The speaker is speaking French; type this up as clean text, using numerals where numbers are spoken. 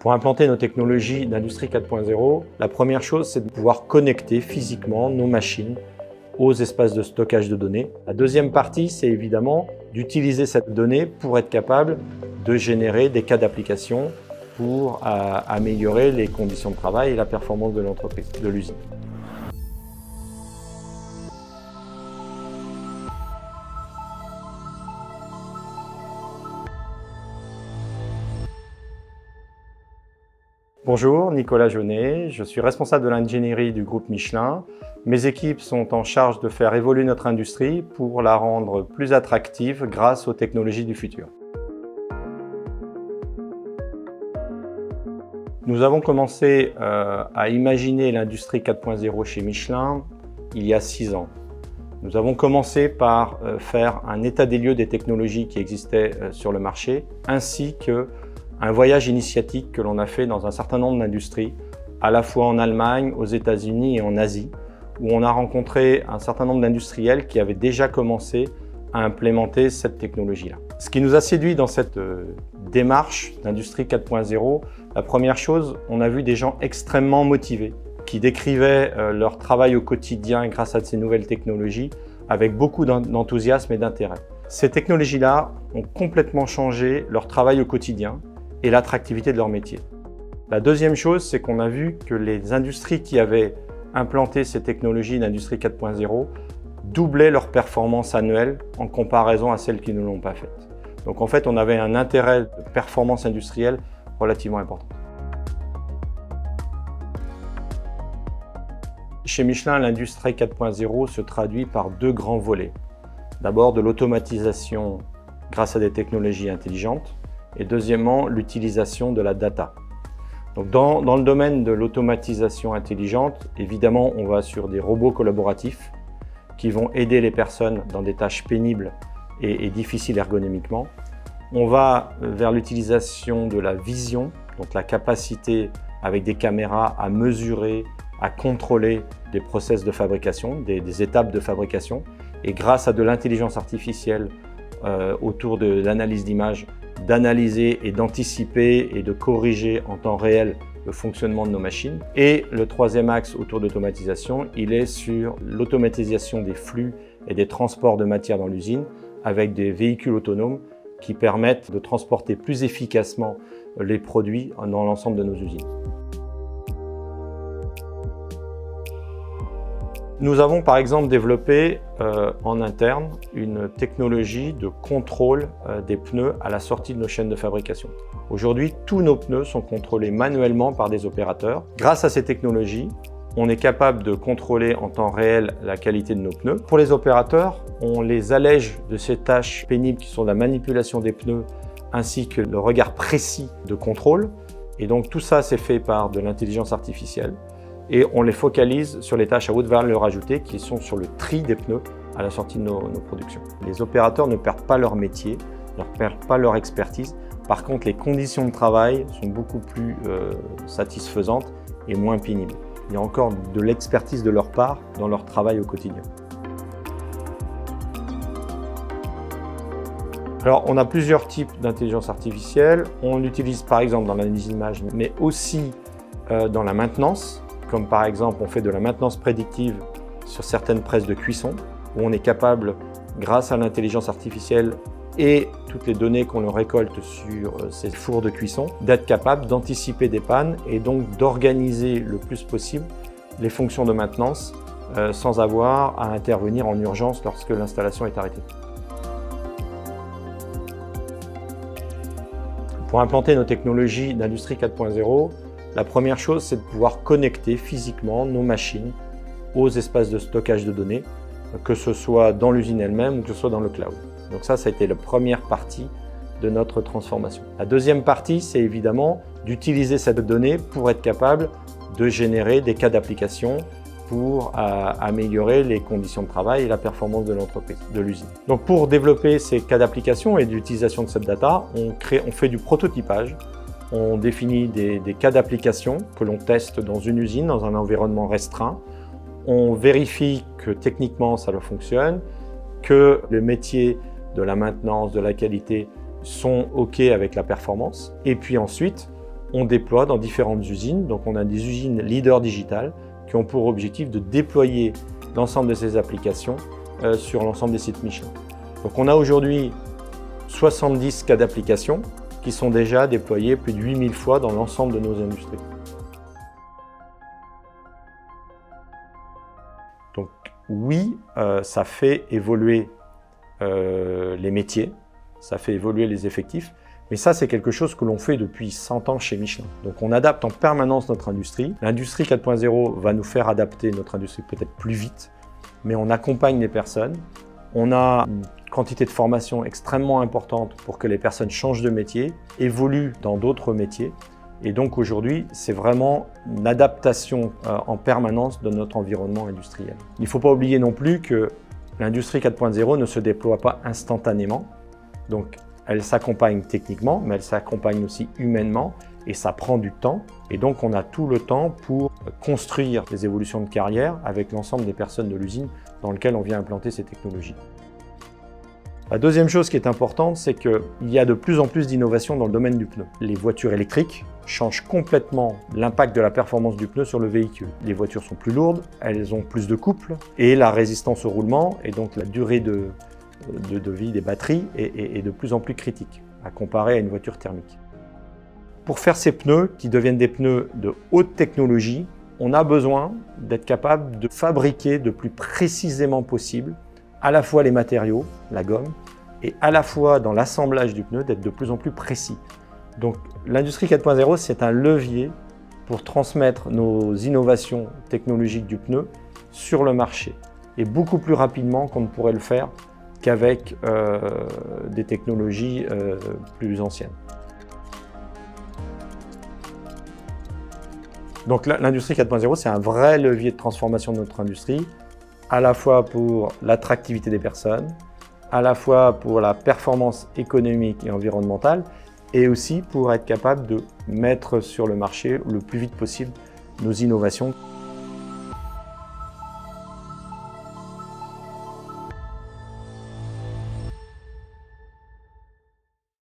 Pour implanter nos technologies d'industrie 4.0, la première chose, c'est de pouvoir connecter physiquement nos machines aux espaces de stockage de données. La deuxième partie, c'est évidemment d'utiliser cette donnée pour être capable de générer des cas d'application pour améliorer les conditions de travail et la performance de l'entreprise, de l'usine. Bonjour, Nicolas Jaunet, je suis responsable de l'ingénierie du groupe Michelin. Mes équipes sont en charge de faire évoluer notre industrie pour la rendre plus attractive grâce aux technologies du futur. Nous avons commencé à imaginer l'industrie 4.0 chez Michelin il y a 6 ans. Nous avons commencé par faire un état des lieux des technologies qui existaient sur le marché, ainsi qu'un voyage initiatique que l'on a fait dans un certain nombre d'industries, à la fois en Allemagne, aux États-Unis et en Asie, où on a rencontré un certain nombre d'industriels qui avaient déjà commencé à implémenter cette technologie-là. Ce qui nous a séduit dans cette démarche d'industrie 4.0, la première chose, on a vu des gens extrêmement motivés qui décrivaient leur travail au quotidien grâce à ces nouvelles technologies avec beaucoup d'enthousiasme et d'intérêt. Ces technologies-là ont complètement changé leur travail au quotidien et l'attractivité de leur métier. La deuxième chose, c'est qu'on a vu que les industries qui avaient implanté ces technologies d'industrie 4.0 doublaient leur performance annuelle en comparaison à celles qui ne l'ont pas faites. Donc en fait, on avait un intérêt de performance industrielle relativement important. Chez Michelin, l'industrie 4.0 se traduit par 2 grands volets. D'abord, de l'automatisation grâce à des technologies intelligentes et deuxièmement, l'utilisation de la data. Donc dans le domaine de l'automatisation intelligente, évidemment, on va sur des robots collaboratifs qui vont aider les personnes dans des tâches pénibles et difficiles ergonomiquement. On va vers l'utilisation de la vision, donc la capacité avec des caméras à mesurer, à contrôler des process de fabrication, des étapes de fabrication. Et grâce à de l'intelligence artificielle autour de l'analyse d'images, d'analyser et d'anticiper et de corriger en temps réel le fonctionnement de nos machines. Et le troisième axe autour d'automatisation, il est sur l'automatisation des flux et des transports de matière dans l'usine avec des véhicules autonomes qui permettent de transporter plus efficacement les produits dans l'ensemble de nos usines. Nous avons par exemple développé en interne une technologie de contrôle des pneus à la sortie de nos chaînes de fabrication. Aujourd'hui, tous nos pneus sont contrôlés manuellement par des opérateurs. Grâce à ces technologies, on est capable de contrôler en temps réel la qualité de nos pneus. Pour les opérateurs, on les allège de ces tâches pénibles qui sont la manipulation des pneus ainsi que le regard précis de contrôle. Et donc tout ça, c'est fait par de l'intelligence artificielle. Et on les focalise sur les tâches à haute valeur ajoutée qui sont sur le tri des pneus à la sortie de nos productions. Les opérateurs ne perdent pas leur métier, ne perdent pas leur expertise. Par contre, les conditions de travail sont beaucoup plus satisfaisantes et moins pénibles. Il y a encore de l'expertise de leur part dans leur travail au quotidien. Alors, on a plusieurs types d'intelligence artificielle. On l'utilise par exemple dans l'analyse d'images, mais aussi dans la maintenance. Comme par exemple, on fait de la maintenance prédictive sur certaines presses de cuisson, où on est capable, grâce à l'intelligence artificielle et toutes les données qu'on récolte sur ces fours de cuisson, d'être capable d'anticiper des pannes et donc d'organiser le plus possible les fonctions de maintenance sans avoir à intervenir en urgence lorsque l'installation est arrêtée. Pour implanter nos technologies d'industrie 4.0, la première chose, c'est de pouvoir connecter physiquement nos machines aux espaces de stockage de données, que ce soit dans l'usine elle-même ou que ce soit dans le cloud. Donc ça a été la première partie de notre transformation. La deuxième partie, c'est évidemment d'utiliser cette donnée pour être capable de générer des cas d'application pour améliorer les conditions de travail et la performance de l'entreprise, de l'usine. Donc pour développer ces cas d'application et d'utilisation de cette data, on fait du prototypage. On définit des cas d'application que l'on teste dans une usine, dans un environnement restreint. On vérifie que techniquement ça fonctionne, que les métiers de la maintenance, de la qualité sont OK avec la performance. Et puis ensuite, on déploie dans différentes usines. Donc on a des usines leaders digital qui ont pour objectif de déployer l'ensemble de ces applications sur l'ensemble des sites Michelin. Donc on a aujourd'hui 70 cas d'application qui sont déjà déployés plus de 8000 fois dans l'ensemble de nos industries. Donc oui, ça fait évoluer les métiers, ça fait évoluer les effectifs, mais ça c'est quelque chose que l'on fait depuis 100 ans chez Michelin. Donc on adapte en permanence notre industrie. L'industrie 4.0 va nous faire adapter notre industrie peut-être plus vite, mais on accompagne les personnes. On a une quantité de formation extrêmement importante pour que les personnes changent de métier, évoluent dans d'autres métiers. Et donc aujourd'hui, c'est vraiment une adaptation en permanence de notre environnement industriel. Il ne faut pas oublier non plus que l'industrie 4.0 ne se déploie pas instantanément. Donc elle s'accompagne techniquement, mais elle s'accompagne aussi humainement et ça prend du temps. Et donc on a tout le temps pour construire des évolutions de carrière avec l'ensemble des personnes de l'usine dans lequel on vient implanter ces technologies. La deuxième chose qui est importante, c'est qu'il y a de plus en plus d'innovations dans le domaine du pneu. Les voitures électriques changent complètement l'impact de la performance du pneu sur le véhicule. Les voitures sont plus lourdes, elles ont plus de couple et la résistance au roulement et donc la durée de vie des batteries est de plus en plus critique à comparer à une voiture thermique. Pour faire ces pneus qui deviennent des pneus de haute technologie, on a besoin d'être capable de fabriquer le plus précisément possible à la fois les matériaux, la gomme, et à la fois dans l'assemblage du pneu d'être de plus en plus précis. Donc l'industrie 4.0, c'est un levier pour transmettre nos innovations technologiques du pneu sur le marché et beaucoup plus rapidement qu'on ne pourrait le faire qu'avec des technologies plus anciennes. Donc l'industrie 4.0, c'est un vrai levier de transformation de notre industrie, à la fois pour l'attractivité des personnes, à la fois pour la performance économique et environnementale, et aussi pour être capable de mettre sur le marché le plus vite possible nos innovations.